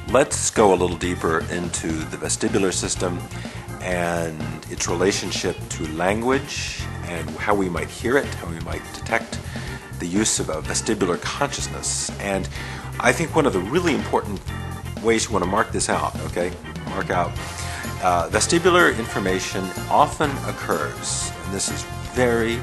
let's go a little deeper into the vestibular system and its relationship to language and how we might hear it, how we might detect the use of a vestibular consciousness. And I think one of the really important ways you want to mark this out, okay? Mark out. Vestibular information often occurs, and this is very,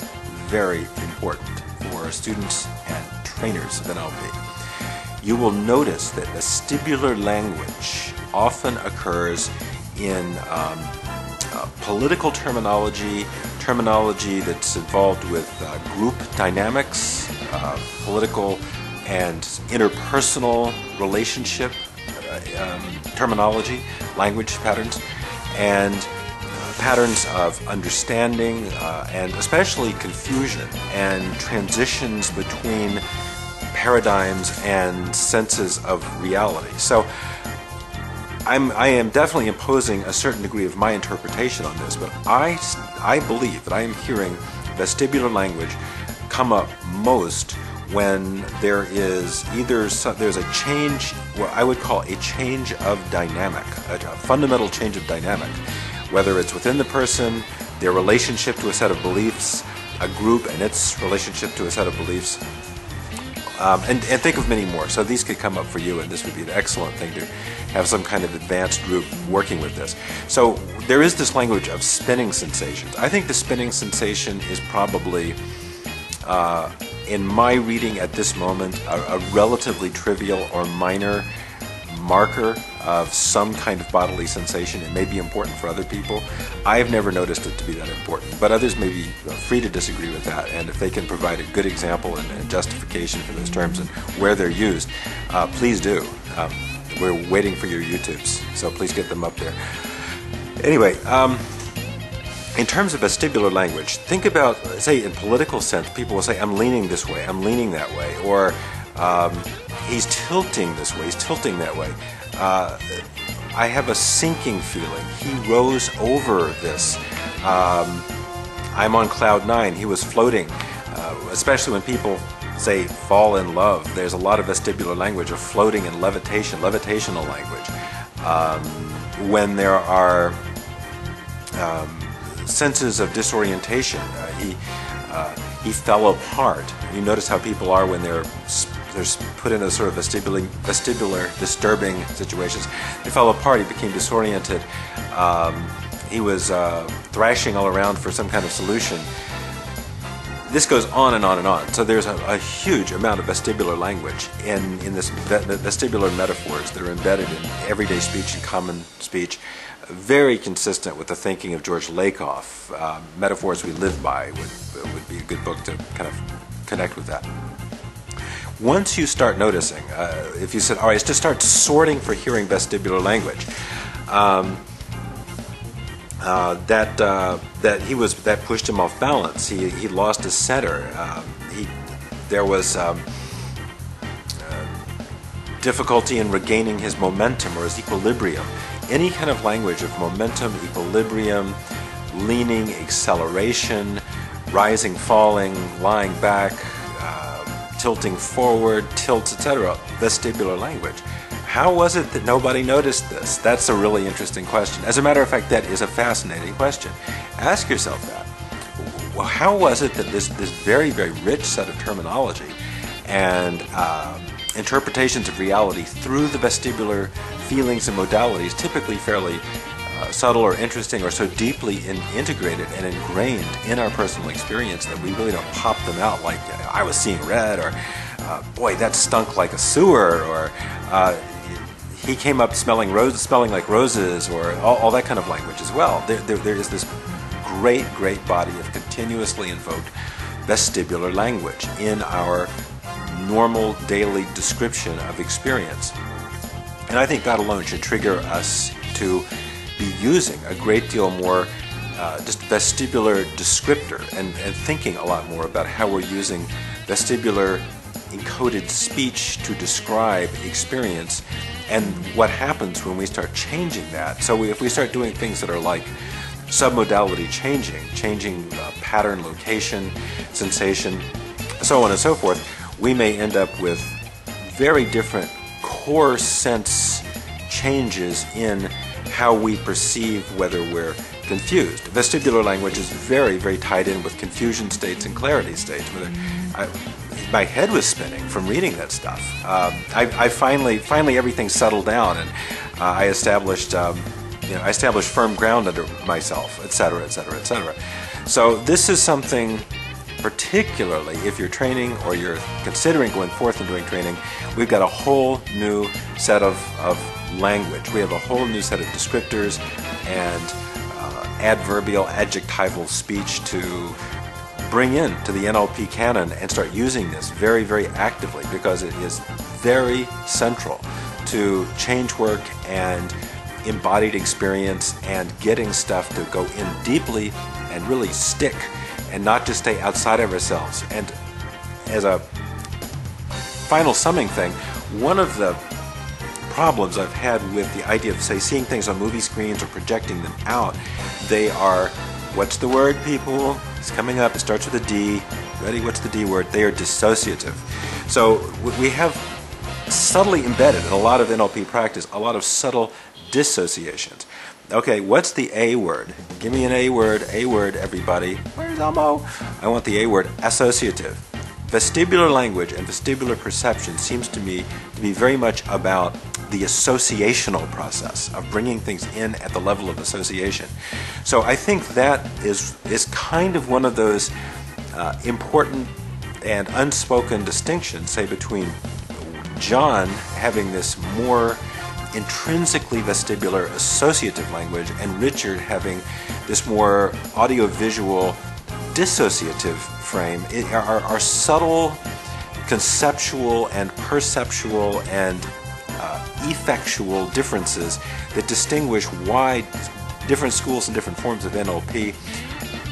very important for students and trainers of NLP. You will notice that vestibular language often occurs in political terminology, terminology that's involved with group dynamics, political and interpersonal relationship terminology, language patterns, and patterns of understanding and especially confusion and transitions between paradigms and senses of reality. So I am definitely imposing a certain degree of my interpretation on this, but I believe that I am hearing vestibular language come up most when there is there's a change, what I would call a change of dynamic, a fundamental change of dynamic, whether it's within the person, their relationship to a set of beliefs, a group and its relationship to a set of beliefs, and think of many more. So these could come up for you, and this would be an excellent thing to have some kind of advanced group working with this. So there is this language of spinning sensations. I think the spinning sensation is probably, in my reading at this moment, a relatively trivial or minor marker of some kind of bodily sensation. It may be important for other people. I have never noticed it to be that important, but others may be free to disagree with that, and if they can provide a good example and justification for those terms and where they're used, please do. We're waiting for your YouTubes, so please get them up there. Anyway, in terms of vestibular language, think about, say, in political sense, people will say, I'm leaning this way, I'm leaning that way, or he's tilting this way, he's tilting that way. I have a sinking feeling. He rose over this. I'm on cloud nine. He was floating. Especially when people say fall in love, there's a lot of vestibular language of floating and levitation, levitational language. When there are senses of disorientation, he fell apart. You notice how people are when they're put in a sort of vestibular disturbing situations. They fell apart, he became disoriented, he was thrashing all around for some kind of solution. This goes on and on and on. So there's a huge amount of vestibular language in this vestibular metaphors that are embedded in everyday speech and common speech, very consistent with the thinking of George Lakoff. Metaphors We Live By would be a good book to kind of connect with that. Once you start noticing, if you said, all right, just start sorting for hearing vestibular language, that pushed him off balance. He lost his center. There was difficulty in regaining his momentum or his equilibrium. Any kind of language of momentum, equilibrium, leaning, acceleration, rising, falling, lying back, tilting forward, tilts, etc. Vestibular language. How was it that nobody noticed this? That's a really interesting question. As a matter of fact, that is a fascinating question. Ask yourself that. Well, how was it that this very, very rich set of terminology and interpretations of reality through the vestibular feelings and modalities, typically fairly subtle or interesting or so deeply integrated and ingrained in our personal experience that we really don't pop them out like, I was seeing red, or boy, that stunk like a sewer, or he came up smelling like roses, or all that kind of language as well. There is this great body of continuously invoked vestibular language in our normal daily description of experience. And I think that alone should trigger us to be using a great deal more just vestibular descriptor and thinking a lot more about how we're using vestibular encoded speech to describe experience and what happens when we start changing that. So if we start doing things that are like submodality changing pattern, location, sensation, so on and so forth, we may end up with very different core sense changes in how we perceive whether we're confused. Vestibular language is very, very tied in with confusion states and clarity states. My head was spinning from reading that stuff. I finally everything settled down, and I established firm ground under myself, etc., etc., etc. So this is something, particularly if you're training or you're considering going forth and doing training, we've got a whole new set of language. We have a whole new set of descriptors and adverbial, adjectival speech to bring in to the NLP canon and start using this very, very actively, because it is very central to change work and embodied experience and getting stuff to go in deeply and really stick and not just stay outside of ourselves. And as a final summing thing, one of the problems I've had with the idea of, say, seeing things on movie screens or projecting them out, they are, what's the word, people? It's coming up, it starts with a D. Ready? What's the D word? They are dissociative. So we have subtly embedded in a lot of NLP practice a lot of subtle dissociations. Okay, what's the A word? Give me an A word, everybody. Where's Elmo? I want the A word, associative. Vestibular language and vestibular perception seems to me to be very much about the associational process of bringing things in at the level of association. So I think that is kind of one of those important and unspoken distinctions, say, between John having this more intrinsically vestibular associative language and Richard having this more audiovisual dissociative frame. Are subtle conceptual and perceptual and effectual differences that distinguish why different schools and different forms of NLP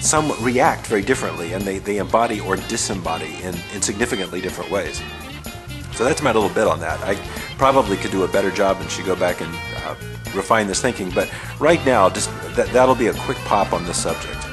some react very differently, and they embody or disembody in significantly different ways. So that's my little bit on that. I probably could do a better job and should go back and refine this thinking, but right now, just that'll be a quick pop on this subject.